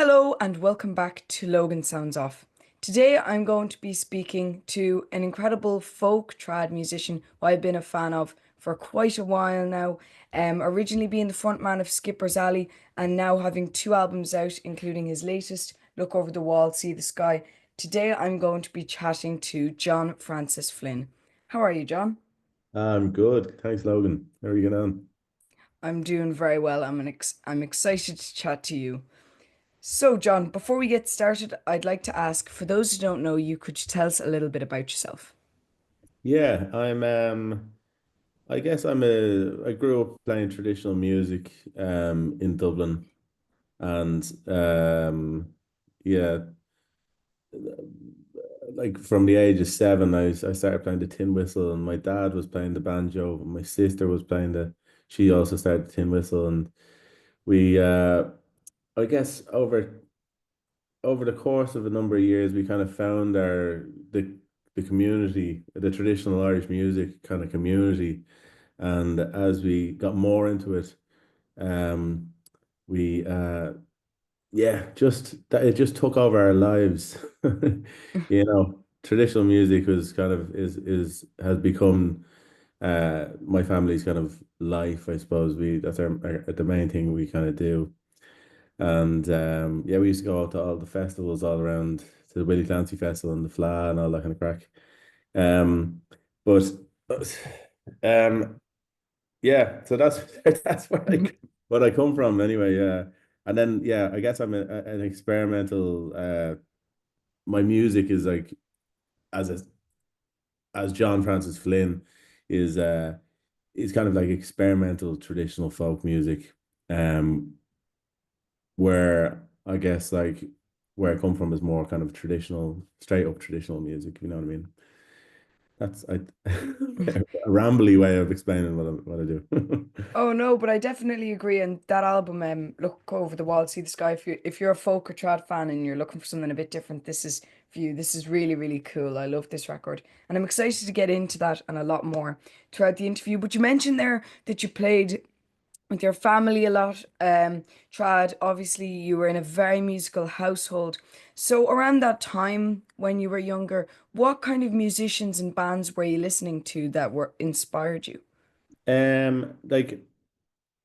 Hello and welcome back to Logan Sounds Off. Today I'm going to be speaking to an incredible folk trad musician who I've been a fan of for quite a while now. Originally being the frontman of Skipper's Alley and now having two albums out, including his latest, Look Over the Wall, See the Sky. Today I'm going to be chatting to John Francis Flynn. How are you, John? I'm good. Thanks, Logan. How are you getting on? I'm doing very well. I'm excited to chat to you. So, John, before we get started, I'd like to ask, for those who don't know you, could you tell us a little bit about yourself? Yeah, I guess I grew up playing traditional music in Dublin and yeah, like from the age of 7 I started playing the tin whistle, and my dad was playing the banjo, and my sister was playing the she also started the tin whistle. And we I guess over the course of a number of years, we kind of found the community, the traditional Irish music kind of community, and as we got more into it, um, we yeah, just that it just took over our lives. Traditional music was kind of is has become my family's kind of life, I suppose. We That's the main thing we kind of do. And yeah, we used to go out to all the festivals all around, to the Willie Clancy Festival and the Fla and all that kind of crack. Um, but um, yeah, so that's that's what I come from anyway. Yeah, and then yeah, I guess an experimental. My music is like as a, as John Francis Flynn is kind of like experimental traditional folk music. Um, where I guess like where I come from is more kind of traditional, straight up traditional music. You know what I mean? That's a rambly way of explaining what I do. Oh no, but I definitely agree. And that album, Look Over the Wall, See the Sky. If you're a folk or trad fan and you're looking for something a bit different, this is for you. This is really, really cool. I love this record. And I'm excited to get into that and a lot more throughout the interview. But you mentioned there that you played with your family a lot. Trad, obviously, you were in a very musical household. So, around that time when you were younger, what kind of musicians and bands were you listening to that were inspired you? Like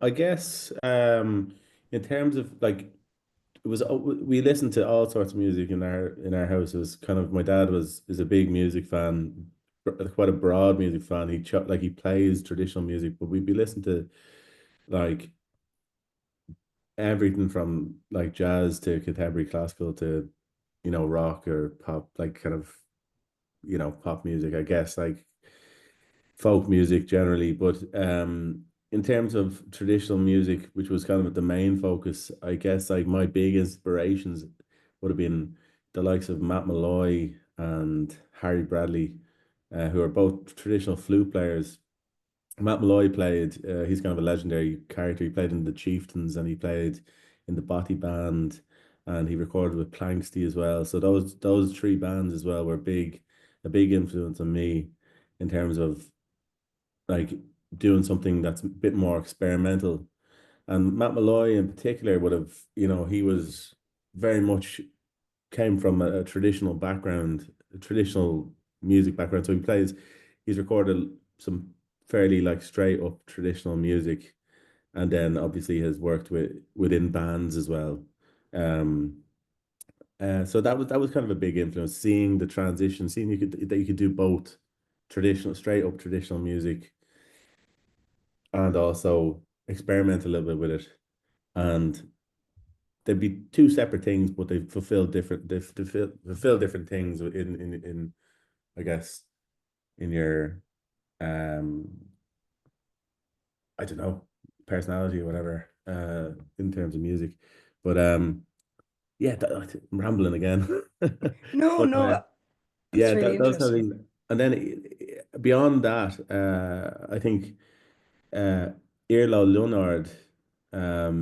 I guess in terms of like we listened to all sorts of music in our house. It was kind of, my dad was is a big music fan, quite a broad music fan. He plays traditional music, but we'd be listening to like everything from like jazz to contemporary classical to rock or pop, like kind of pop music, I guess, like folk music generally. But in terms of traditional music, which was kind of the main focus, I guess like my big inspirations would have been the likes of Matt Malloy and Harry Bradley, who are both traditional flute players. Matt Malloy played, he's kind of a legendary character. He played in the Chieftains, and he played in the Botty Band, and he recorded with Planksty as well. So those three bands as well were a big influence on me in terms of like doing something that's a bit more experimental. And Matt Malloy in particular would have, he was very much came from a traditional background, a traditional music background. So he's recorded some fairly like straight up traditional music, and then obviously has worked within bands as well. Um, so that was kind of a big influence, seeing the transition, seeing that you could do both traditional, straight up traditional music, and also experiment a little bit with it. And they'd be two separate things, but they fulfill different things in I guess in your um I don't know, personality or whatever, in terms of music. But yeah, I'm rambling again. No, But no, that's yeah, really those kind of interesting. things. And then beyond that, I think uh Irlo Leonard,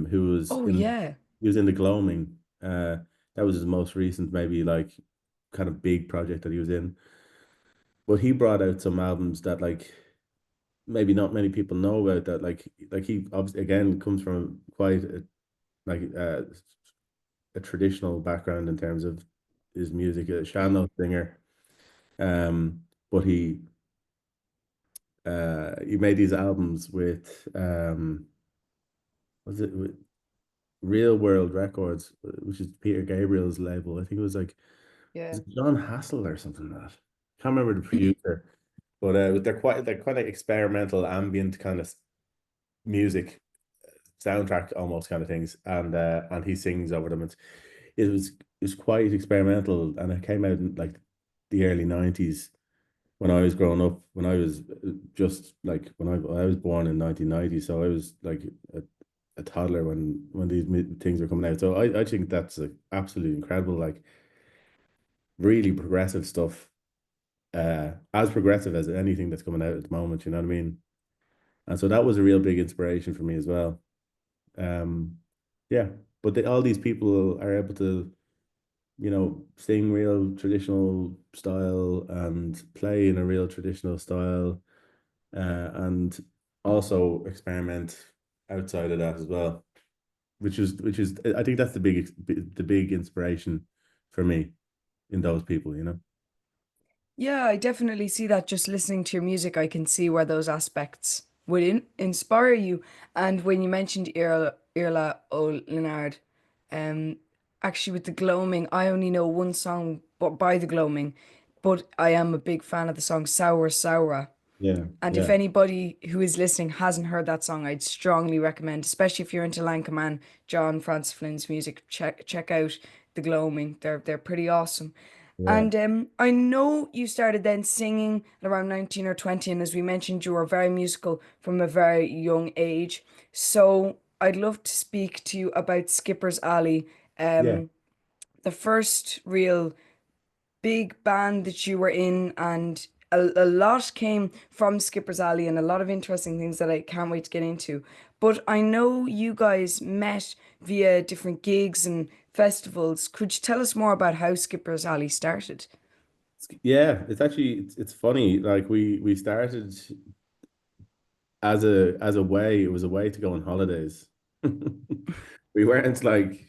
who was Oh, in yeah. he was in the Gloaming. That was his most recent, maybe like kind of big project that he was in. But he brought out some albums that like maybe not many people know about, that like he obviously again comes from quite a, like a traditional background in terms of his music, a Shannon singer. But he made these albums with was it with Real World Records, which is Peter Gabriel's label. I think it was like Yeah. was it John Hassel or something like that. Can't remember the producer, but they're quite like experimental ambient kind of music soundtrack almost kind of things, and he sings over them. It was quite experimental, and it came out in like the early 90s when I was growing up. When I was just like I was born in 1990, so I was like a toddler when these things were coming out. So I think that's like absolutely incredible, like really progressive stuff, as progressive as anything that's coming out at the moment. You know what I mean? And so that was a real big inspiration for me as well. Um, yeah, but all these people are able to, sing real traditional style and play in a real traditional style, and also experiment outside of that as well, which is I think that's the big inspiration for me in those people, you know. Yeah, I definitely see that just listening to your music. I can see where those aspects would inspire you. And when you mentioned Irla O'Leonard, um, actually with the Gloaming, I only know one song by the Gloaming, but I am a big fan of the song Sour Sour. Yeah, And if yeah, anybody who is listening hasn't heard that song, I'd strongly recommend, especially if you're into Lankaman, John Francis Flynn's music, check out the Gloaming. They're pretty awesome. yeah. And I know you started then singing at around 19 or 20, and as we mentioned, you were very musical from a very young age. So I'd love to speak to you about Skipper's Alley, Yeah. the first real big band that you were in, and a lot came from Skipper's Alley and a lot of interesting things that I can't wait to get into. But I know you guys met via different gigs and festivals. Could you tell us more about how Skipper's Alley started? Yeah, it's actually it's funny. Like we started as a way, it was a way to go on holidays. We weren't like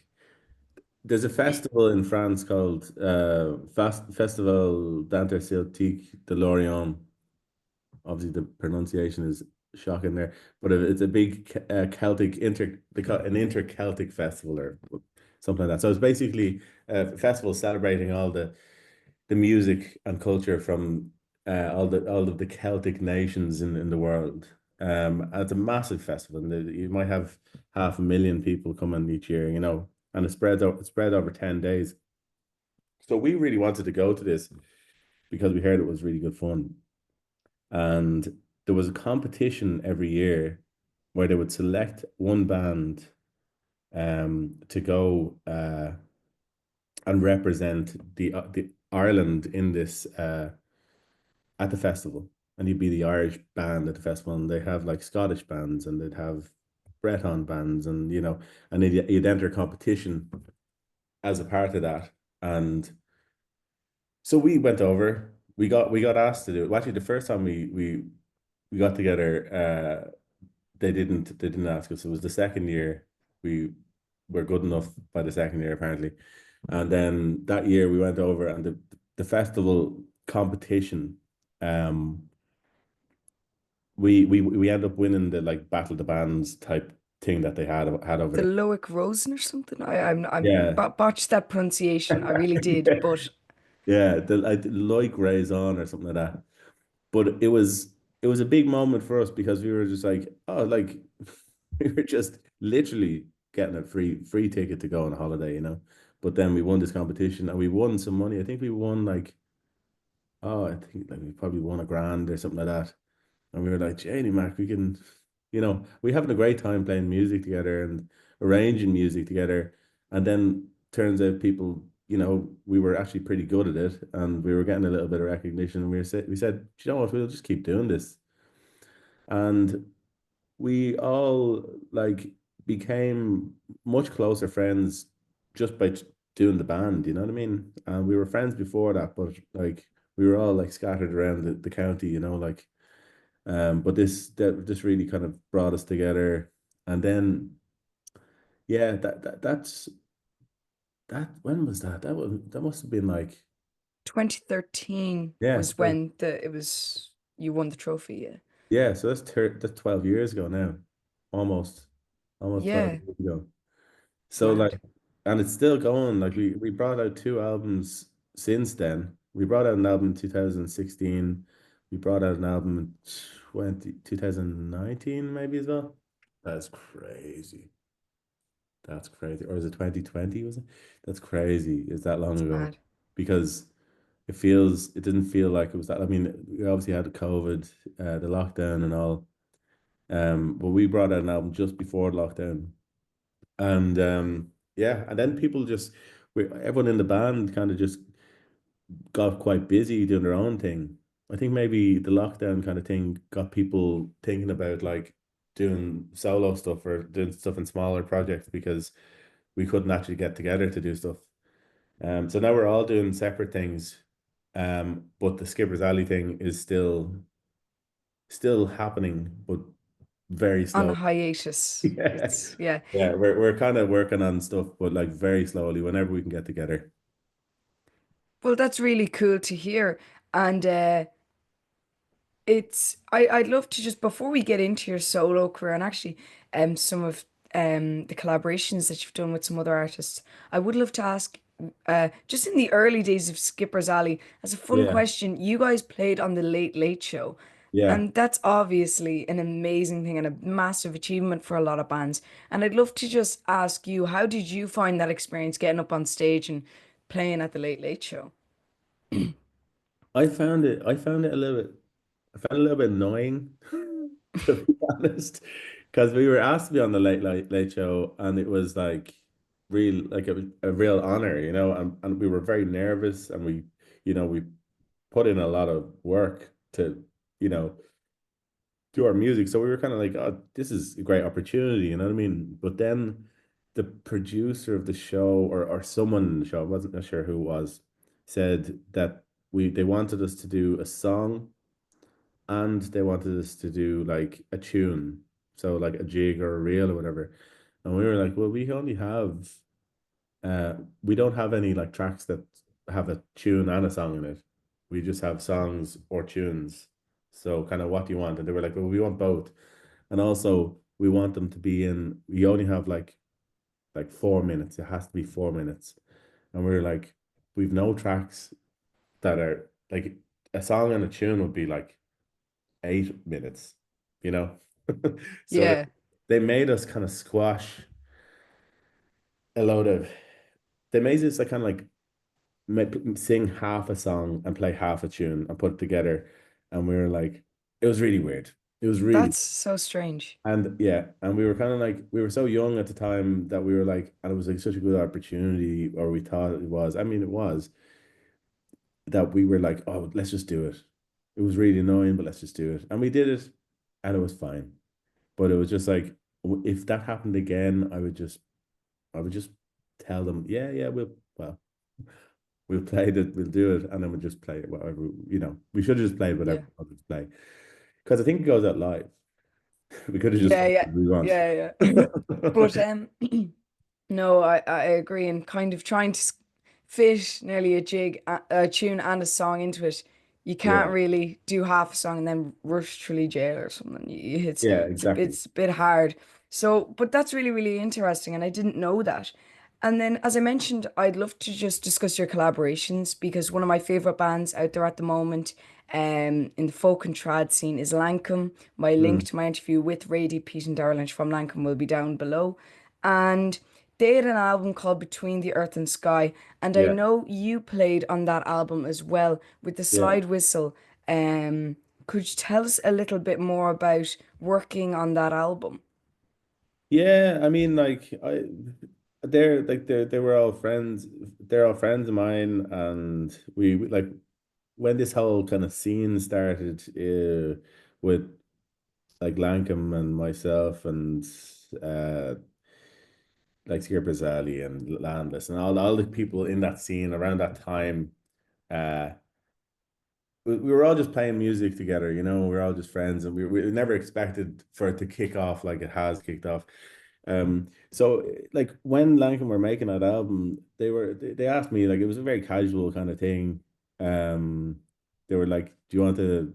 there's a festival in France called Festival d'Interceltique de Lorient. Obviously, the pronunciation is shocking there, but it's a big Celtic they call it an inter-Celtic festival or something like that. So it's basically a festival celebrating all the music and culture from all of the Celtic nations in the world. And it's a massive festival, and you might have 500,000 people coming each year, and it's spread over 10 days. So we really wanted to go to this because we heard it was really good fun, and there was a competition every year where they would select one band to go and represent the Ireland in this at the festival, and you'd be the Irish band at the festival, and they have like Scottish bands, and they'd have Breton bands, and and you'd enter competition as a part of that. And so we went over. We got asked to do it. Well, actually, the first time we got together, they didn't ask us. It was the second year we were good enough by the second year apparently, and then that year we went over, and the festival competition. Um, we end up winning the like battle of the bands type thing that they had over The there. Loic Rosen or something? I'm Yeah, botched that pronunciation. I really did, but yeah, the like like Raison or something like that. But it was a big moment for us because we were just like, oh, like we were just literally getting a free ticket to go on a holiday, you know. But then we won this competition and we won some money. I think we won like, oh, I think like we probably won a grand or something like that. And we were like, Janie Mac, we're having a great time playing music together and arranging music together. And then turns out people, we were actually pretty good at it, and we were getting a little bit of recognition. And we said, "Do you know what, we'll just keep doing this." And we all like became much closer friends just by doing the band, you know what I mean? And we were friends before that, but like we were all like scattered around the county, like but this really kind of brought us together. And then yeah, that's that when was that? That must have been like 2013 yeah, was so when the it was you won the trophy. Yeah. yeah, so that's 12 years ago now. Almost. Almost 12 Yeah. years ago. It's So like mad. and it's still going. Like we brought out two albums since then. We brought out an album in 2016. We brought out an album in 2019 maybe as well. That's crazy. That's crazy. Or is it 2020, was it? That's crazy. Is that long It's ago? mad. Because it didn't feel like it was that. I mean, we obviously had the COVID, the lockdown and all. But we brought out an album just before lockdown. And yeah, and then people just everyone in the band kind of just got quite busy doing their own thing. I think maybe the lockdown kind of thing got people thinking about like doing solo stuff or doing stuff in smaller projects because we couldn't actually get together to do stuff. So now we're all doing separate things. But the Skipper's Alley thing is still happening, but very On slow. hiatus. Yeah. It's yeah. Yeah, we're kind of working on stuff, but like very slowly whenever we can get together. Well, that's really cool to hear. And I'd love to just before we get into your solo career and actually some of the collaborations that you've done with some other artists, I would love to ask just in the early days of Skipper's Alley, as a fun Yeah. question, you guys played on the Late Late Show. Yeah. And that's obviously an amazing thing and a massive achievement for a lot of bands. And I'd love to just ask you, how did you find that experience getting up on stage and playing at the Late Late Show? I found it a little bit I found it a little bit annoying to be honest. Because we were asked to be on the Late Show and it was like real like a real honor, and we were very nervous and we put in a lot of work to, you know, do our music. So we were kind of like, oh, this is a great opportunity, you know what I mean? But then the producer of the show or someone in the show, I wasn't not sure who it was, said that they wanted us to do a song and they wanted us to do like a tune. So like a jig or a reel or whatever. And we were like, well, uh we don't have any like tracks that have a tune and a song in it. We just have songs or tunes. So kind of what do you want? And they were like, well, we want both. And also we want them to be in, we only have like 4 minutes. It has to be 4 minutes. And we were like, we've no tracks that are like a song and a tune would be like 8 minutes, you know? So Yeah, they made us kind of squash a load of, they made us like kind of like sing half a song and play half a tune and put it together. And we were like, it was really weird. It was really, that's so strange. and yeah, and we were kind of like, we were so young at the time that we were like, and it was like such a good opportunity, or we thought it was. I mean, it was that we were like, oh, let's just do it. It was really annoying, but let's just do it. And we did it, and it was fine. But it was just like, if that happened again, I would just tell them, yeah, yeah, well, we'll play it, we'll do it, and then we'll just play it, whatever, we should have just played whatever Yeah. we wanted to play. Because I think it goes out live. We could have just Yeah, played yeah, what we want. yeah, yeah. But no, I agree, and kind of trying to fit nearly a jig, a tune, and a song into it. You can't Yeah, really do half a song and then rush through jail or something. yeah, exactly. It's a bit hard. So, but that's really really interesting, and I didn't know that. And then, as I mentioned, I'd love to just discuss your collaborations because one of my favorite bands out there at the moment, in the folk and trad scene is Lankum. My link Mm, to my interview with Rady, Pete, and Darlin from Lankum will be down below. And they had an album called Between the Earth and Sky, and I yeah, know you played on that album as well with the yeah. slide whistle. Could you tell us a little bit more about working on that album? Yeah, I mean, like they were all friends. They're all friends of mine, and like when this whole kind of scene started, with like Lankham and myself and uh like Skir Brazali and Landless and all the people in that scene around that time. Uh, we were all just playing music together, we were all just friends, and we never expected for it to kick off like it has kicked off. So like when Lankin were making that album, they asked me, like, it was a very casual kind of thing. They were like, "Do you want to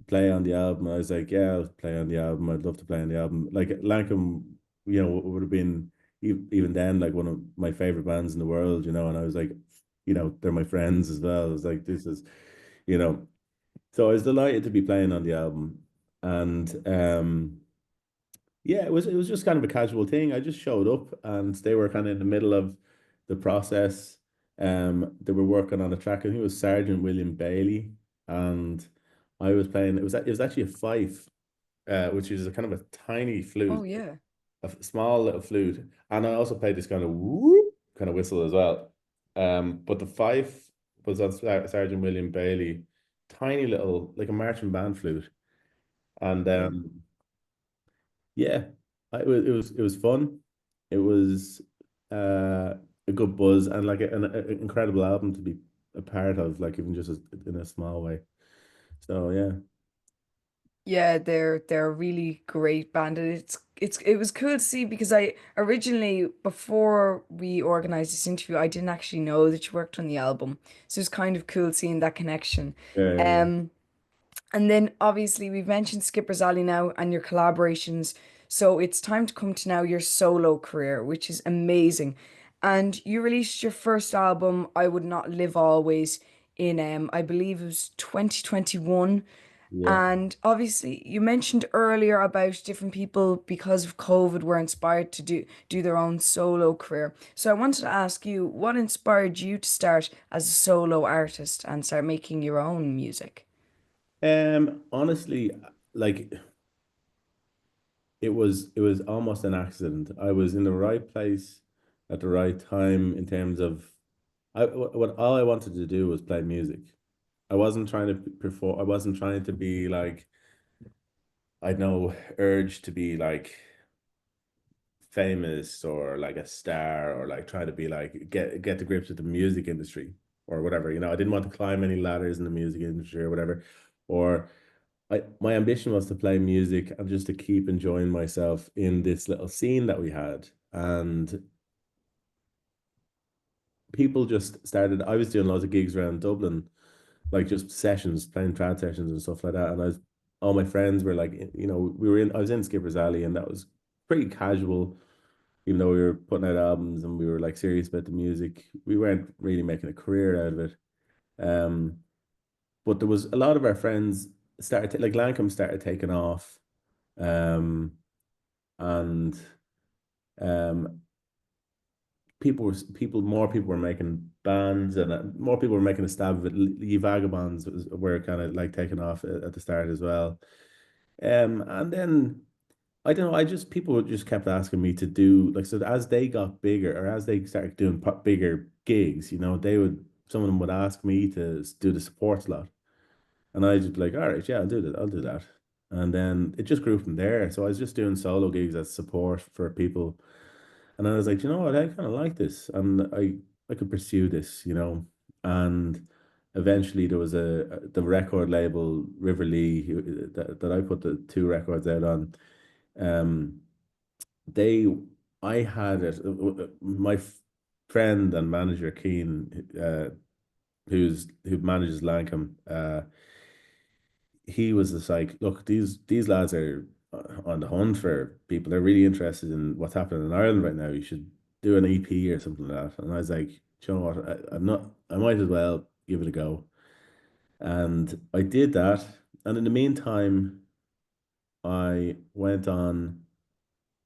play on the album?" I was like, "Yeah, I'll play on the album. I'd love to play on the album." Like Lankin, would have been even then like one of my favorite bands in the world, and I was like, they're my friends as well. I was like, this is, you know, so I was delighted to be playing on the album. And yeah, it was just kind of a casual thing. I just showed up and they were kind of in the middle of the process. They were working on a track. I think it was Sergeant William Bailey, and I was playing. It was actually a fife, which is a kind of a tiny Oh flute, yeah. a small little flute, and I also played this kind of whoop kind of whistle as well. But the fife was on Sergeant William Bailey, tiny little like a marching band flute, and Yeah. yeah, it was fun. It was a good buzz and like an incredible album to be a part of, like even just in a small way. So yeah, Yeah, they're a really great band, and it was cool to see because I originally, before we organized this interview, I didn't actually know that you worked on the album, so it's kind of cool seeing that connection. yeah, yeah, yeah. Um, and then obviously we've mentioned Skipper's Alley now and your collaborations, so it's time to come to now your solo career, which is amazing. And you released your first album, I Would Not Live Always, in I believe it was 2021. Yeah. And obviously, you mentioned earlier about different people because of COVID were inspired to do their own solo career. So I wanted to ask you, what inspired you to start as a solo artist and start making your own music? Honestly, like it was almost an accident. I was in the right place at the right time in terms of what all I wanted to do was play music. I wasn't trying to perform. I wasn't trying to be like, I know, urge to be like famous or like a star or like try to be like get to grips with the music industry or whatever. I didn't want to climb any ladders in the music industry or whatever. Or my ambition was to play music and just to keep enjoying myself in this little scene that we had. And people just started, I was doing loads of gigs around Dublin, like just sessions, playing trad sessions and stuff like that. And all my friends were like, I was in Skipper's Alley, and that was pretty casual, even though we were putting out albums and we were like serious about the music. We weren't really making a career out of it. Um, but there was a lot of our friends like Lancome started taking off. Um, and um, more people were making bands, and more people were making a stab of it. Ye Vagabonds were kind of like taking off at the start as well. And then I don't know, people just kept asking me to do like, so as they got bigger or as they started doing bigger gigs, some of them would ask me to do the support slot, and I just be like, all right, yeah, I'll do that. And then it just grew from there. So I was just doing solo gigs as support for people. And I was like, you know what, I kind of like this, and I could pursue this. And eventually there was the record label River Lea that I put the two records out on. Um, they I had it. My friend and manager Keen, who manages Lancome, he was just like, look, these lads are on the hunt for people. They're really interested in what's happening in Ireland right now. You should do an EP or something like that. And I was like, "Do you know what? I'm not. I might as well give it a go." And I did that. And in the meantime, I went on.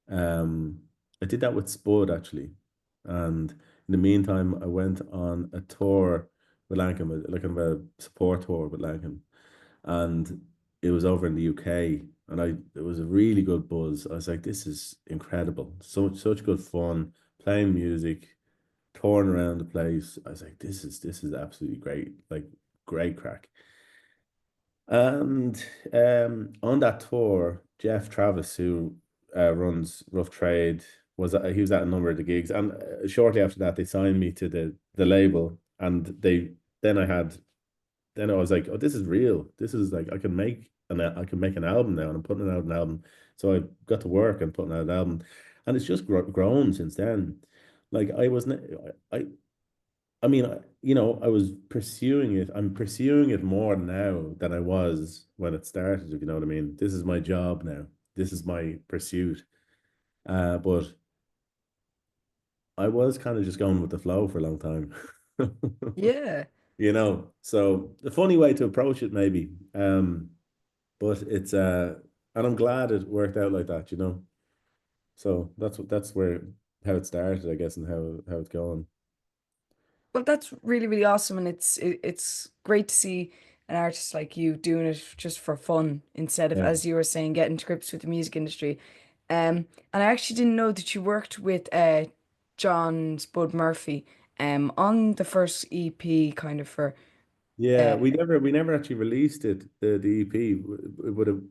Um, I did that with Spud actually. And in the meantime, I went on a tour with Lancome, like kind of a support tour with Lancome, and it was over in the UK, and it was a really good buzz. I was like, this is incredible. Such good fun playing music, touring around the place. I was like, this is absolutely great. Like great crack. And on that tour, Jeff Travis, who runs Rough Trade, he was at a number of the gigs, and shortly after that, they signed me to the label, and then I had then I was like, oh, this is real. This is like I can make an album now, and I'm putting out an album. So I got to work and putting out an album, and it's just grown since then. Like I wasn't, I mean, I was pursuing it. I'm pursuing it more now than I was when it started, if you know what I mean. This is my job now. This is my pursuit. But I was kind of just going with the flow for a long time. Yeah. So the funny way to approach it maybe. But it's and I'm glad it worked out like that. So that's where how it started, I guess, and how it's going. Well, that's really, really awesome, and it's great to see an artist like you doing it just for fun instead of, Yeah. as you were saying, getting to grips with the music industry. And I actually didn't know that you worked with John's Bud Murphy on the first EP, kind of for Yeah, uh, we never actually released it, the EP,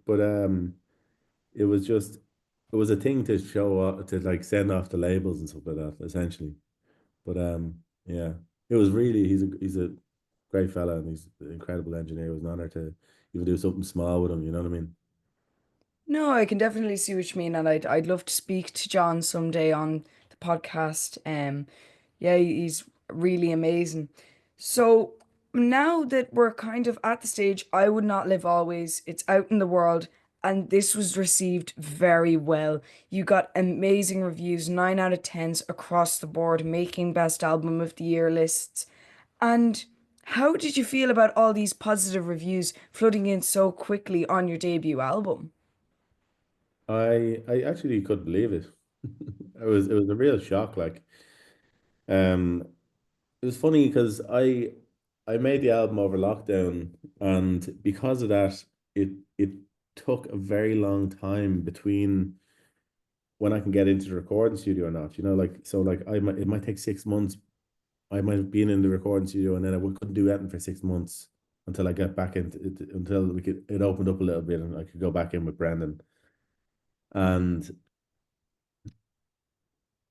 but it was just it was a thing to show off, to like send off the labels and stuff like that, essentially. But yeah, it was really he's a great fella, and he's an incredible engineer. It was an honor to even do something small with him. You know what I mean? No, I can definitely see what you mean, and I'd love to speak to John someday on the podcast. Yeah, he's really amazing. So now that we're kind of at the stage, I Would Not Live Always, it's out in the world, and this was received very well. You got amazing reviews, 9 out of 10s across the board, making best album of the year lists. And how did you feel about all these positive reviews flooding in so quickly on your debut album? I actually couldn't believe it. It was a real shock. Like, um, it was funny because I made the album over lockdown, and because of that, it took a very long time between when I can get into the recording studio or not. Like, so like it might take 6 months. I might have been in the recording studio, and then couldn't do anything for 6 months until I get back into it, until it opened up a little bit, and I could go back in with Brendan. And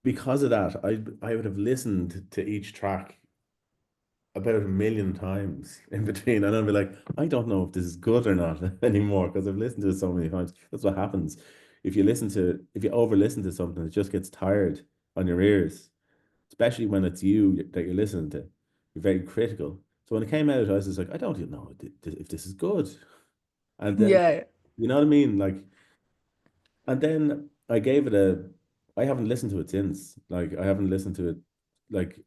because of that, I would have listened to each track about a million times in between, and I'd be like, I don't know if this is good or not anymore, because I've listened to it so many times. That's what happens if you over listen to something, it just gets tired on your ears, especially when it's you that you're listening to. You're very critical. So when it came out, I was just like, I don't even know if this is good. And then, Yeah. you know what I mean? Like, and then I haven't listened to it since. Like, I haven't listened to it. Like,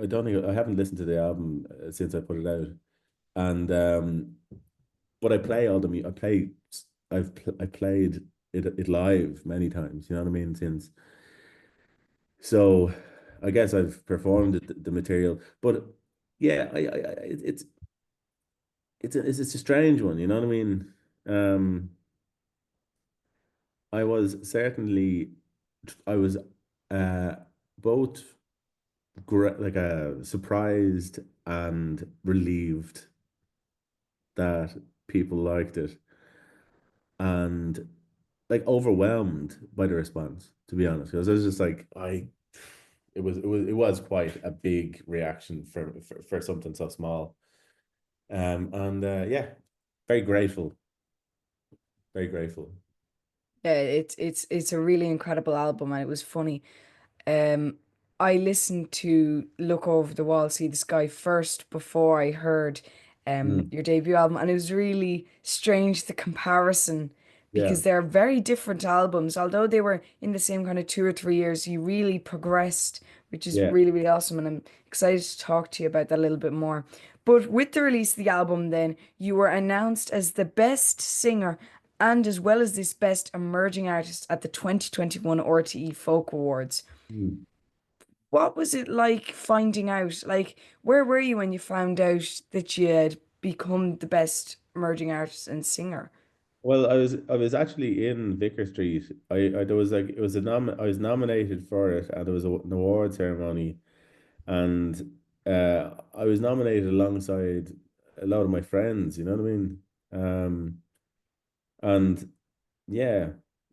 I don't think I haven't listened to the album since I put it out. And but I play all the mu- I play I played it live many times. You know what I mean? Since, so I guess I've performed the material, but yeah, it's a strange one. You know what I mean? Um, I was certainly I was uh both surprised and relieved that people liked it, and like overwhelmed by the response, to be honest, because I was just like, it was quite a big reaction for something so small. And yeah, very grateful, very grateful. Yeah, it's a really incredible album, and it was funny. Um, I listened to Look Over the Wall, See the Sky first before I heard Mm, your debut album, and it was really strange the comparison yeah, because they're very different albums. Although they were in the same kind of 2 or 3 years, you really progressed, which is yeah. really, really awesome, and I'm excited to talk to you about that a little bit more. But with the release of the album, then you were announced as the best singer and as well as this best emerging artist at the 2021 RTE Folk Awards. Mm. What was it like finding out? Like, where were you when you found out that you had become the best emerging artist and singer? Well, I was actually in Vicar Street. I there was like it was a nom I was nominated for it, and there was an award ceremony, and I was nominated alongside a lot of my friends. You know what I mean? And yeah,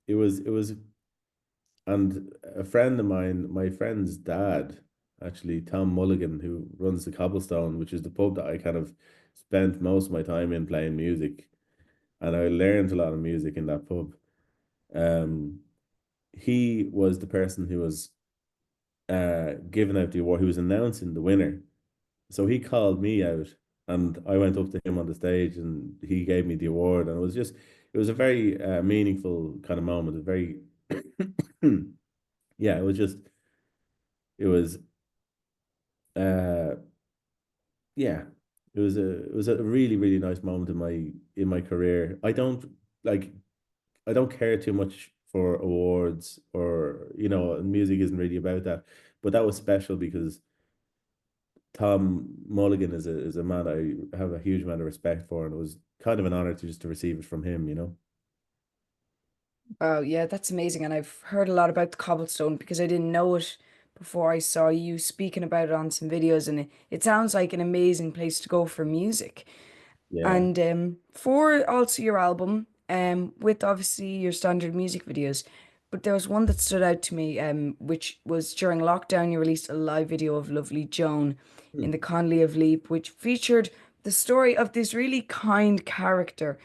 it was, and a friend of mine, my friend's dad, actually, Tom Mulligan, who runs the Cobblestone, which is the pub that I kind of spent most of my time in playing music, and I learned a lot of music in that pub. Um, he was the person who was giving out the award. He was announcing the winner. So he called me out, and I went up to him on the stage, and he gave me the award. And it was a very meaningful kind of moment. A very, yeah, it was, uh, yeah, it was a really, really nice moment in my career. Like, I don't care too much for awards or, music isn't really about that. But that was special because Tom Mulligan is a man I have a huge amount of respect for, and it was kind of an honor to just to receive it from him, you know? Oh, yeah, that's amazing. And I've heard a lot about the cobblestone because I didn't know it before I saw you speaking about it on some videos, and it sounds like an amazing place to go for music. Yeah. And for also your album, with obviously your standard music videos, but there was one that stood out to me, which was during lockdown, you released a live video of Lovely Joan in the Hmm. Conley of Leap, which featured the story of this really kind character.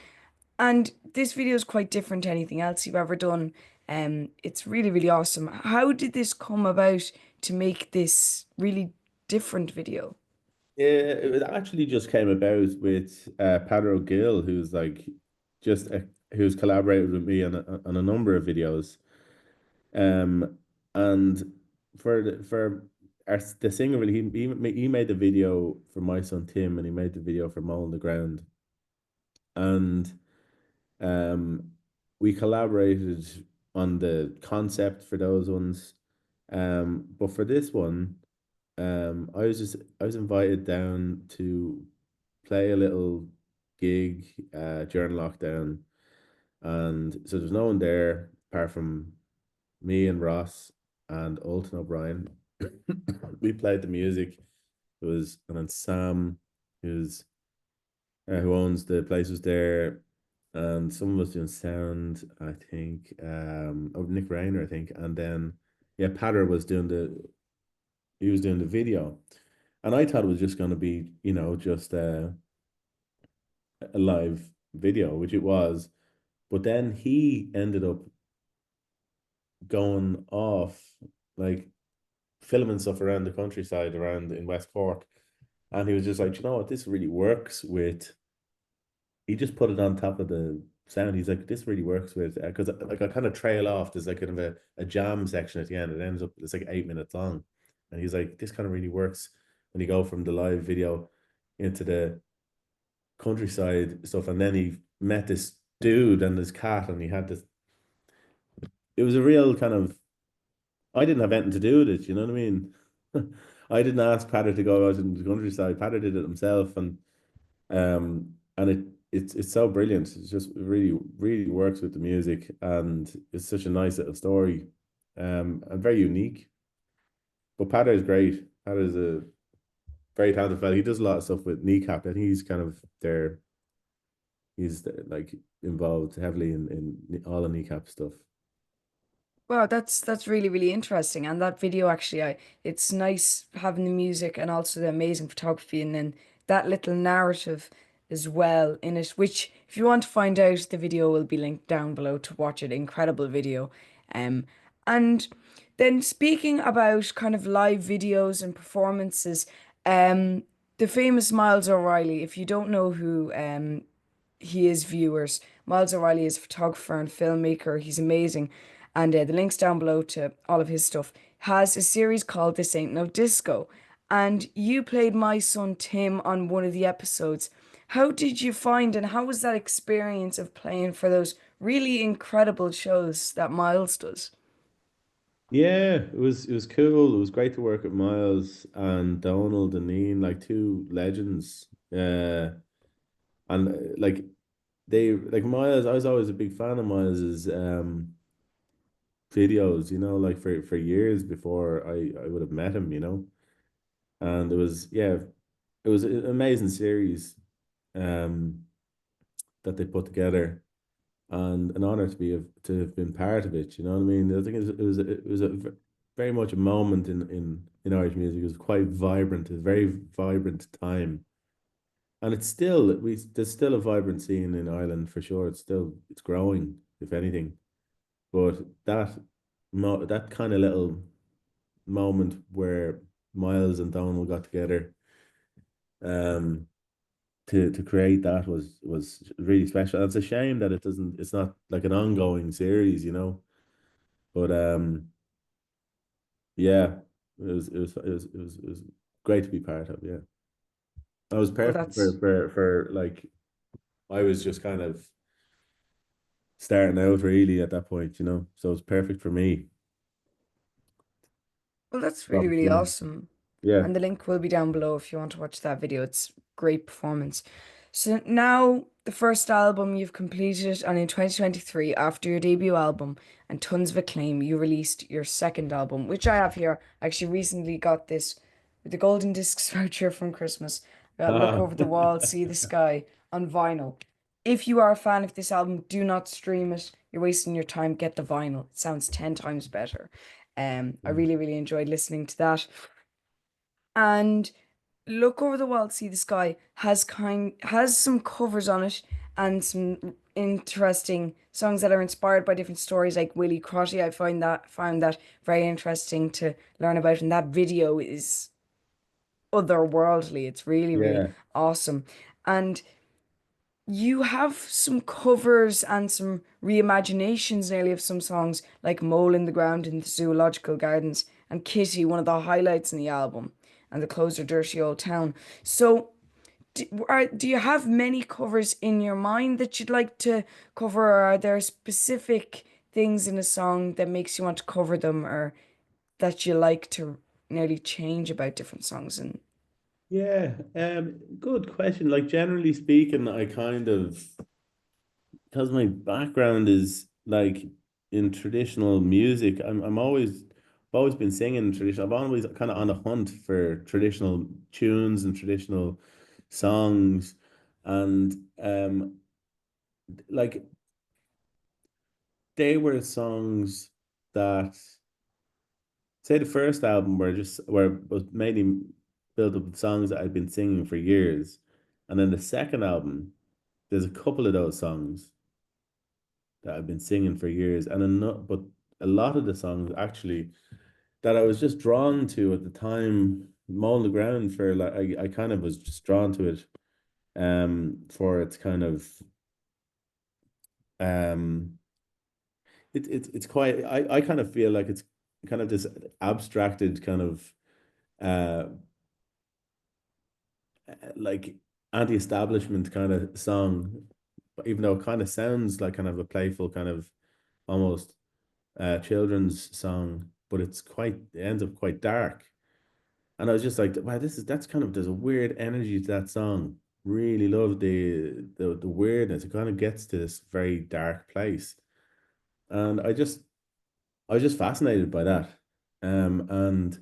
And this video is quite different to anything else you've ever done. It's really, really awesome. How did this come about to make this really different video? Yeah, it actually just came about with Padre O'Gill, who's like just who's collaborated with me on a number of videos. Um, and for the singer, really, he made the video for my son Tim, and he made the video for Mole on the Ground, and um, we collaborated on the concept for those ones. But for this one, I was invited down to play a little gig during lockdown, and so there's no one there apart from me and Ross and Alton O'Brien. We played the music. It was and then Sam, who's who owns the place, was there, and someone was doing sound, I think, oh, Nick Rayner, I think, and then yeah, Patter was doing the video, and I thought it was just going to be, just a live video, which it was, but then he ended up going off, like filming stuff around the countryside around in West Cork, and he was just like, you know what, this really works with. He just put it on top of the sound. He's like, this really works with because like I kind of trail off. There's like kind of a jam section at the end. It ends up it's like 8 minutes long, and he's like, this kind of really works when you go from the live video into the countryside stuff. And then he met this dude and his cat, and he had this. It was a real kind of. I didn't have anything to do with it. You know what I mean? I didn't ask Patter to go out in the countryside. Patter did it himself, and it's so brilliant. It's just really really works with the music, and it's such a nice little story, and very unique. But Patter is great. Patter is a very talented fella. He does a lot of stuff with Kneecap. I think he's kind of there. He's like involved heavily in all the Kneecap stuff. Wow, that's really, really interesting. And that video actually, it's nice having the music and also the amazing photography and then that little narrative as well in it, which if you want to find out, the video will be linked down below to watch it. Incredible video. Um, and then speaking about kind of live videos and performances, the famous Miles O'Reilly, if you don't know who he is, viewers. Miles O'Reilly is a photographer and filmmaker. He's amazing. And the links down below to all of his stuff has a series called This Ain't No Disco. And you played my son Tim on one of the episodes. How did you find and how was that experience of playing for those really incredible shows that Miles does? Yeah, it was cool. It was great to work with Miles and Donald and Ian, like two legends. And like they like Miles, I was always a big fan of Miles's videos, like for years before I would have met him, And it was yeah, it was an amazing series um that they put together, and an honor to have been part of it. You know what I mean? I think it was very much a moment in Irish music. It was quite vibrant, a very vibrant time, and there's still a vibrant scene in Ireland for sure. It's growing, if anything. But that mo that kind of little moment where Miles and Donald got together um to create that was really special. And it's a shame that it's not like an ongoing series, you know. But yeah, it was great to be part of, yeah. I was Well, perfect that's for like I was just kind of starting out really at that point, you know. So it's perfect for me. well, that's really, Well, really yeah. awesome. Yeah. And the link will be down below if you want to watch that video. It's great performance. So now the first album you've completed, and in 2023, after your debut album and tons of acclaim, you released your second album, which I have here. I actually recently got this with the Golden Discs voucher from Christmas. I got Look Ah. Over the Wall, See the Sky on vinyl. If you are a fan of this album, do not stream it. You're wasting your time. Get the vinyl. It sounds 10 times better. I really, really enjoyed listening to that. And Look Over the World, See the Sky has some covers on it and some interesting songs that are inspired by different stories like Willie Crotty. I found that very interesting to learn about, and that video is otherworldly. It's really, really Yeah. awesome. And you have some covers and some reimaginations nearly of some songs like Mole in the Ground in the Zoological Gardens and Kitty, one of the highlights in the album, and the Closer Dirty Old Town. So, do you have many covers in your mind that you'd like to cover, or are there specific things in a song that makes you want to cover them, or that you like to nearly change about different songs? And Yeah. Good question. Like generally speaking, I kind of because my background is like in traditional music, I've always been singing traditional. I've always kind of on the hunt for traditional tunes and traditional songs, and like they were songs that say the first album where it was mainly built up with songs that I'd been singing for years, and then the second album, there's a couple of those songs that I've been singing for years, and but a lot of the songs actually that I was just drawn to at the time, mowing the ground for like I kind of was just drawn to it, for its kind of um, it's quite I kind of feel like it's kind of this abstracted kind of uh like anti-establishment kind of song, even though it kind of sounds like kind of a playful kind of almost children's song, but it ends up quite dark. And I was just like, wow, that's kind of there's a weird energy to that song. Really love the weirdness. It kind of gets to this very dark place. And I was just fascinated by that. And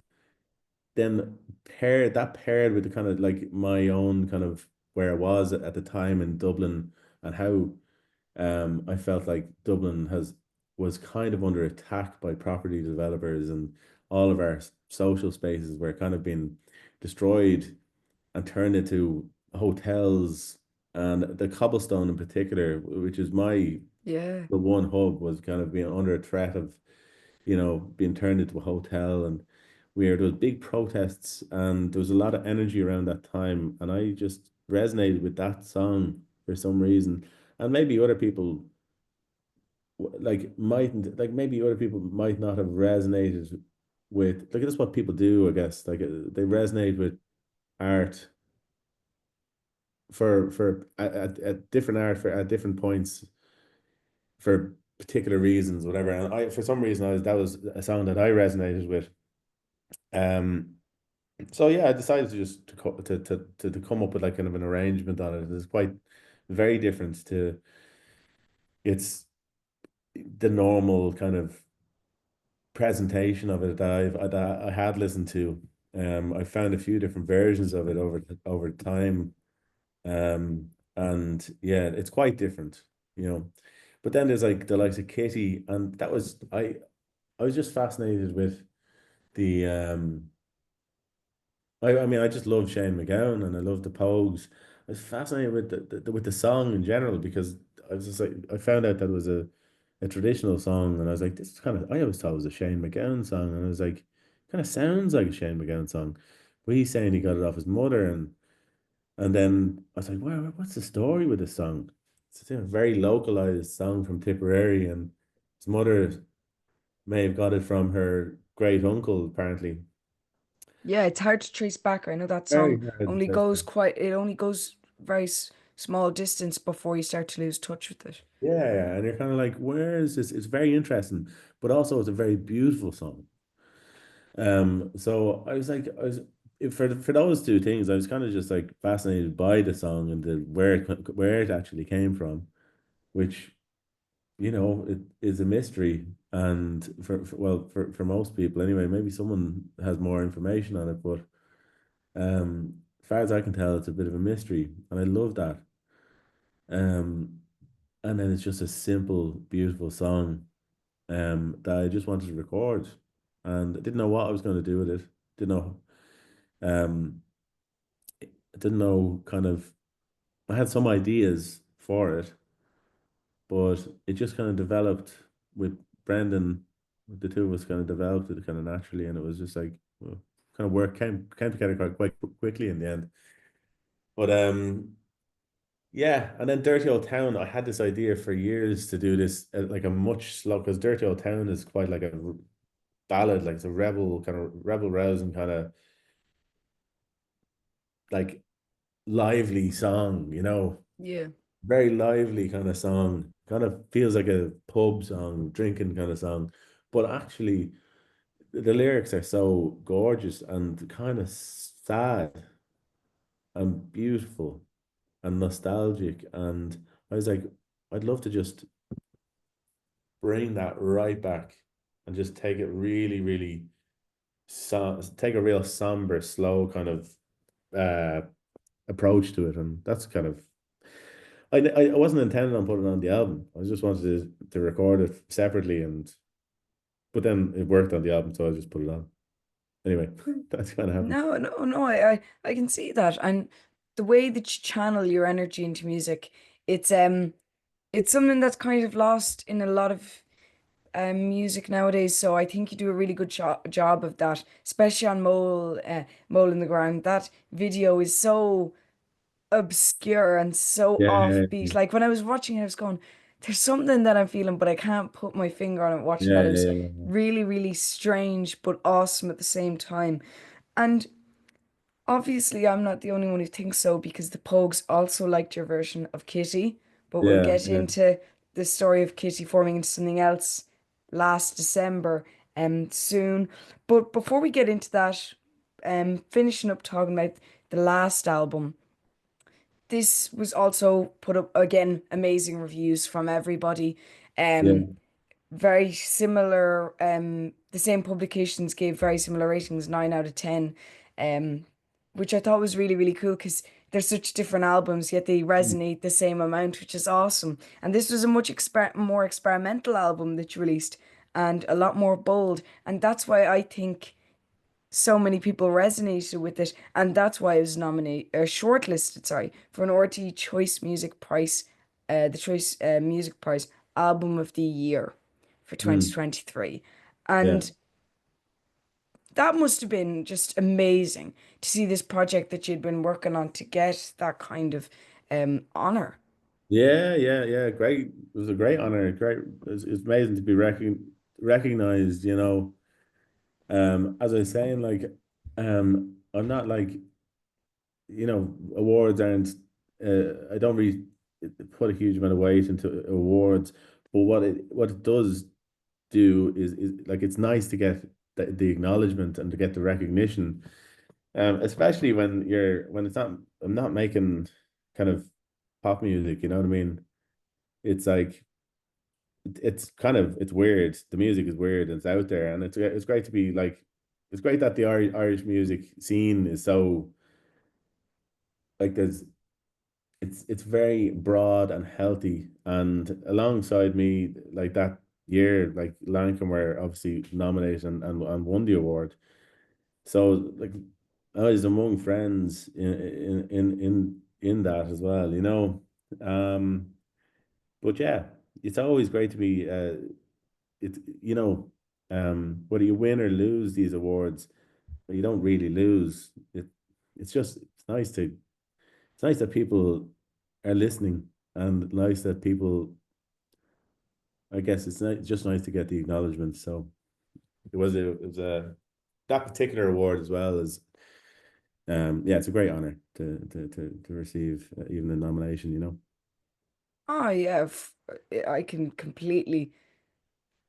then paired with the kind of like my own kind of where I was at the time in Dublin and how I felt like Dublin has was kind of under attack by property developers, and all of our social spaces were kind of being destroyed and turned into hotels. And the cobblestone in particular, which is yeah, the one hub, was kind of being under a threat of, being turned into a hotel. And there was big protests, and there was a lot of energy around that time. And I just resonated with that song for some reason. And maybe other people maybe other people might not have resonated with, like, that's what people do, I guess. Like, they resonate with art for at different art for at different points for particular reasons, whatever. And I, for some reason, that was a song that I resonated with. Um, so yeah, I decided to just to come up with like kind of an arrangement on it. It's quite very different to it's the normal kind of presentation of it that I had listened to. I found a few different versions of it over time. And yeah, it's quite different, you know. But then there's like the likes of Kitty, and that was I was just fascinated with the I mean, I just love Shane MacGowan and I love the Pogues. I was fascinated with with the song in general because I was just like I found out that it was a traditional song, and I was like, this is kind of, I always thought it was a Shane MacGowan song, and I was like, kind of sounds like a Shane MacGowan song. But he's saying he got it off his mother, and then I was like, wow, what's the story with this song? It's a very localized song from Tipperary, and his mother may have got it from her great uncle, apparently. Yeah, it's hard to trace back. I know that Very song hard only to goes say. quite, it only goes very small distance before you start to lose touch with it. Yeah, yeah, and you're kind of like, where is this? It's very interesting, but also it's a very beautiful song. So I was like, for those two things, I was kind of just like fascinated by the song and the where it actually came from, which it is a mystery. And well, for most people anyway, maybe someone has more information on it, but as far as I can tell, it's a bit of a mystery, and I love that. Um, and then it's just a simple, beautiful song that I just wanted to record, and I didn't know what I was going to do with it. Didn't know um I didn't know kind of I had some ideas for it, but it just kind of developed with Brendan. The two of us kind of developed it kind of naturally, and it was just like, well, kind of work came together quite quickly in the end. But yeah, and then Dirty Old Town, I had this idea for years to do this like a much slow, because Dirty Old Town is quite like a ballad, like it's a rebel kind of rebel rousing kind of like lively song, Yeah. very lively kind of song. Kind of feels like a pub song, drinking kind of song. But actually, the lyrics are so gorgeous and kind of sad and beautiful and nostalgic. And I was like, I'd love to just bring that right back and just take it really, really take a real somber, slow kind of uh approach to it. And that's kind of I wasn't intending on putting it on the album. I just wanted to record it separately, and but then it worked on the album, so I just put it on. Anyway, that's kind of happened. No, no, no, I can see that. And the way that you channel your energy into music, it's it's something that's kind of lost in a lot of music nowadays. So I think you do a really good job of that, especially on Mole in the Ground. That video is so obscure and so Yeah, offbeat. Like when I was watching it, I was going, there's something that I'm feeling, but I can't put my finger on it watching yeah, that. It was yeah, yeah, really, really strange, but awesome at the same time. And obviously, I'm not the only one who thinks so because the Pogues also liked your version of Kitty, but we'll yeah, get yeah, into the story of Kitty forming into something else last December soon. But before we get into that, finishing up talking about the last album, this was also put up again, amazing reviews from everybody. yeah, Very similar, the same publications gave very similar ratings, 9 out of 10, um, which I thought was really, really cool because they're such different albums, yet they mm, resonate the same amount, which is awesome. And this was a much more experimental album that you released and a lot more bold. And that's why I think so many people resonated with it, and that's why it was nominated or shortlisted, sorry, for an RT Choice Music Prize, the Choice Music Prize Album of the Year for mm, 2023. yeah, And that must have been just amazing to see this project that you'd been working on to get that kind of honor. yeah, yeah, yeah. Great. It was a great honor. Great. It's amazing to be recognized. As I was saying, like, I'm not like awards aren't. I don't really put a huge amount of weight into awards, but what it does do is like it's nice to get the acknowledgement and to get the recognition, especially when it's not I'm not making kind of pop music, you know what I mean? It's like it's kind of it's weird. The music is weird and it's out there, and it's great to be like it's great that the Irish music scene is so like it's very broad and healthy. And alongside me, like that year, like Lancome were obviously nominated and won the award. So like I was among friends in that as well. But yeah, it's always great to be it you know whether you win or lose these awards, but you don't really lose. It's just it's nice that people are listening, and nice that people, I guess it's just nice to get the acknowledgement. So it was a that particular award as well as yeah, it's a great honor to receive even a nomination, you know. Oh yeah, I can completely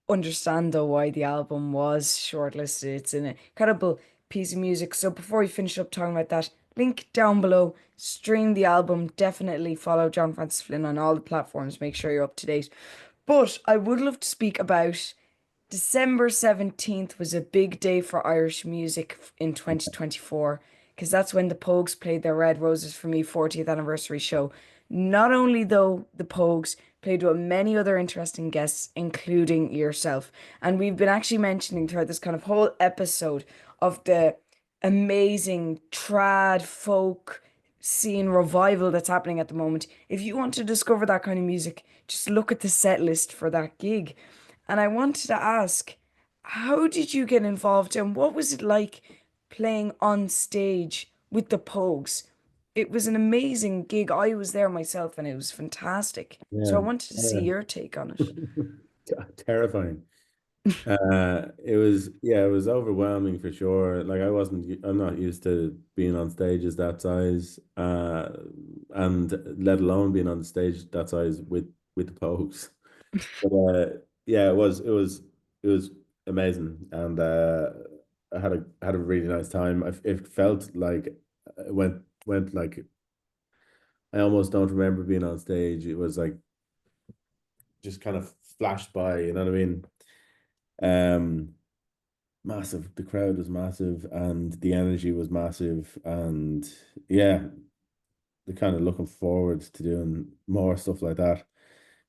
understand though why the album was shortlisted. It's an incredible piece of music. So before we finish up talking about that, link down below, stream the album, definitely follow John Francis Flynn on all the platforms, make sure you're up to date. But I would love to speak about December 17th was a big day for Irish music in 2024 because that's when the Pogues played their Red Roses for Me 40th anniversary show. Not only though, the Pogues played with many other interesting guests, including yourself. And we've been actually mentioning throughout this kind of whole episode of the amazing trad folk scene revival that's happening at the moment. If you want to discover that kind of music, just look at the set list for that gig. And I wanted to ask, how did you get involved and what was it like playing on stage with the Pogues? It was an amazing gig. I was there myself and it was fantastic. So I Yeah. wanted to see Oh, your take on it. yeah. Terrifying. It was, yeah, it was overwhelming for sure. Like I'm not used to being on stages that size, and let alone being on stage that size with the Pogues. But yeah, it was amazing, and I had a really nice time. It felt like it went like I almost don't remember being on stage. It was like just kind of flashed by, you know what I mean? Um, Massive. The crowd was massive, and the energy was massive, and yeah, they're kind of looking forward to doing more stuff like that.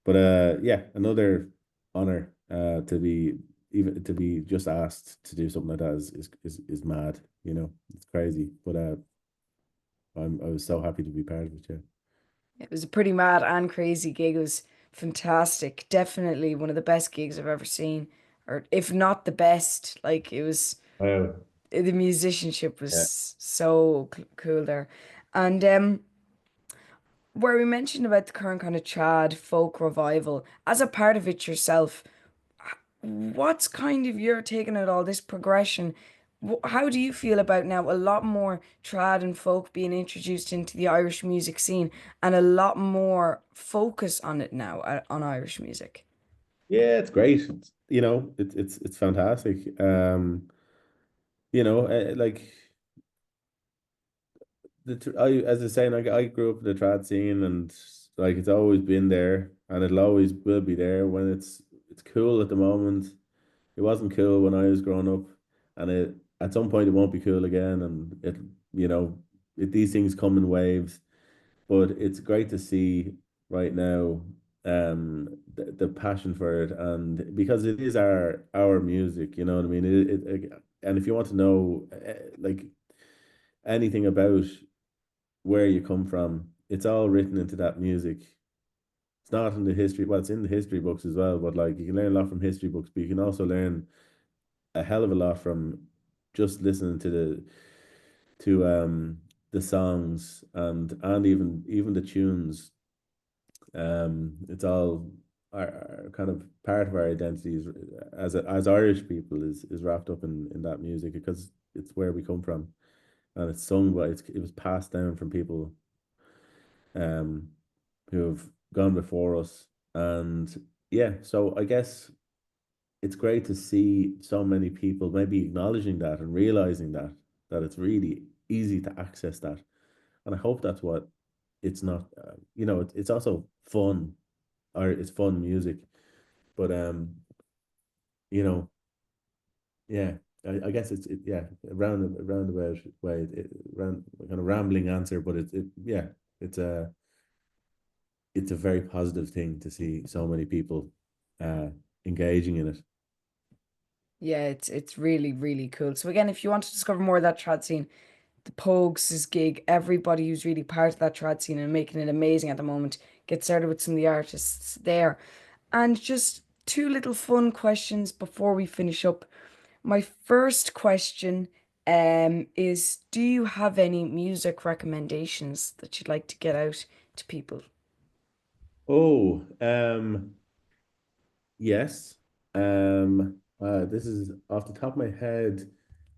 But yeah, another honor to be even to be just asked to do something like that is mad, you know. It's crazy. But I was so happy to be part of it, yeah. It was a pretty mad and crazy gig. It was fantastic. Definitely one of the best gigs I've ever seen, or if not the best. Like it was, Wow. the musicianship Yeah. was so cool there. And where we mentioned about the current kind of trad folk revival, as a part of it yourself, what's kind of your taking it all, this progression? How do you feel about now a lot more trad and folk being introduced into the Irish music scene and a lot more focus on it now, on Irish music? Yeah, it's great. You know, it's fantastic. You know, like I as I was saying, I grew up in the trad scene, and like it's always been there, and it'll always will be there. When it's cool at the moment, it wasn't cool when I was growing up, and it at some point it won't be cool again, and it you know these things come in waves. But it's great to see right now the passion for it, and because it is our music, you know what I mean. And if you want to know like anything about where you come from. It's all written into that music. It's not in the history. Well, it's in the history books as well, but like you can learn a lot from history books, but you can also learn a hell of a lot from just listening to the songs and even the tunes. It's all our kind of part of our identities as Irish people is wrapped up in that music because it's where we come from and it's sung by it was passed down from people um who have gone before us. And yeah, so I guess it's great to see so many people maybe acknowledging that and realizing that it's really easy to access that. And I hope that's what it's not. You know, it's also fun, or it's fun music. But you know, yeah. I guess yeah, a roundabout way, round kind of rambling answer, but yeah, it's a it's a very positive thing to see so many people uh engaging in it. Yeah, it's really, really cool. So again, if you want to discover more of that trad scene, the Pogues' gig, everybody who's really part of that trad scene and making it amazing at the moment, get started with some of the artists there. And just two little fun questions before we finish up. My first question is, do you have any music recommendations that you'd like to get out to people? Oh, yes. This is off the top of my head.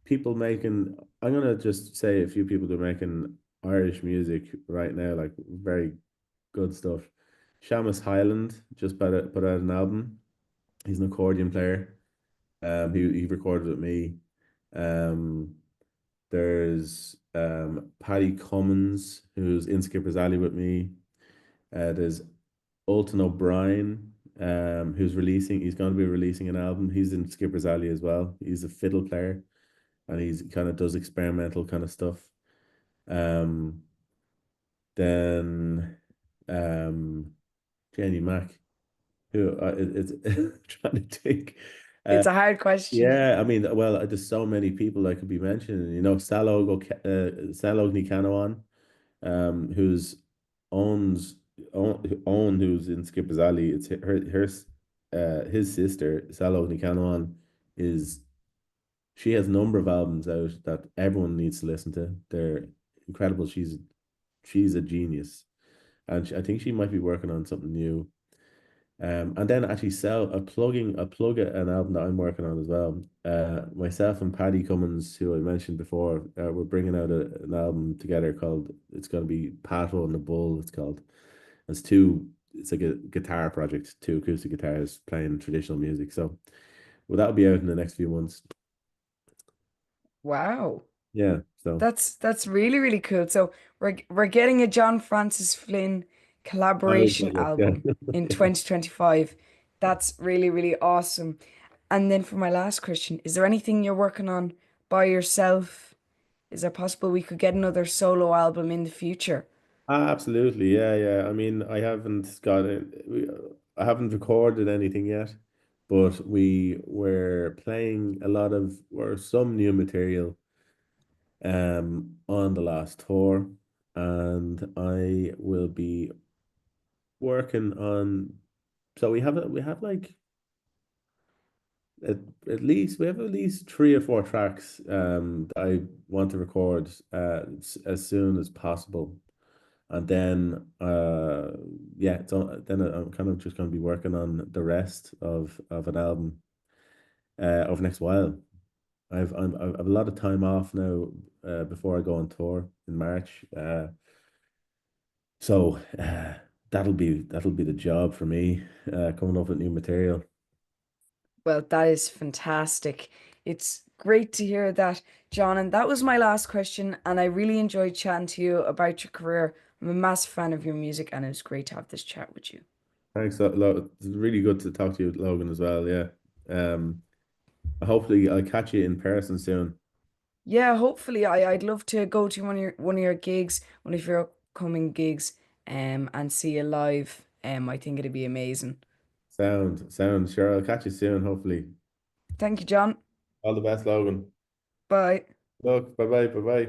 People making, I'm gonna just say a few people that are making Irish music right now, like very good stuff. Seamus Highland just put out an album. He's an accordion player. He recorded with me. Um, there's Paddy Cummins, who's in Skipper's Alley with me. There's Alton O'Brien, he's going to be releasing an album. He's in Skipper's Alley as well. He's a fiddle player and he's kind of does experimental kind of stuff. Um, then Jenny Mack, who it's trying to think. Uh, It's a hard question. yeah, I mean, well, there's so many people I could be mentioning. Salog Ní Canaán, who's owns who's in Skipper's Alley. It's his sister, Salog Ní Canaán, is she has a number of albums out that everyone needs to listen to. They're incredible. She's a genius, and I think she might be working on something new. And then actually sell a plug an album that I'm working on as well. Myself and Paddy Cummins, who I mentioned before, we're bringing out an album together called. It's going to be Pato and the Bull. It's called. It's two. It's like a guitar project, two acoustic guitars playing traditional music. So, well, that'll be out in the next few months. Wow. Yeah. So That's really, really cool. So we're getting a John Francis Flynn final collaboration project. Yeah. album in 2025. That's really, really awesome. And then for my last question, is there anything you're working on by yourself? Is it possible we could get another solo album in the future? Absolutely. Yeah. Yeah. I mean, I haven't recorded anything yet, but we were playing a lot of or some new material on the last tour, and I will be working on. So we have like at, at least we have at least three or four tracks that I want to record as soon as possible. And then yeah, then I'm kind of just going to be working on the rest of an album over the next while. I have a lot of time off now before I go on tour in March. So that'll be the job for me coming up with new material. Well, that is fantastic. It's great to hear that, John. And that was my last question. And I really enjoyed chatting to you about your career. I'm a massive fan of your music, and it was great to have this chat with you. Thanks, It's really good to talk to you, Logan, as well. Yeah. Um, hopefully I'll catch you in person soon. Yeah, hopefully I'd love to go to one of your gigs, one of your upcoming gigs, and see you live. I think it'd be amazing. Sound. Sure, I'll catch you soon, hopefully. Thank you, John. All the best, Logan. Bye. Look, bye bye.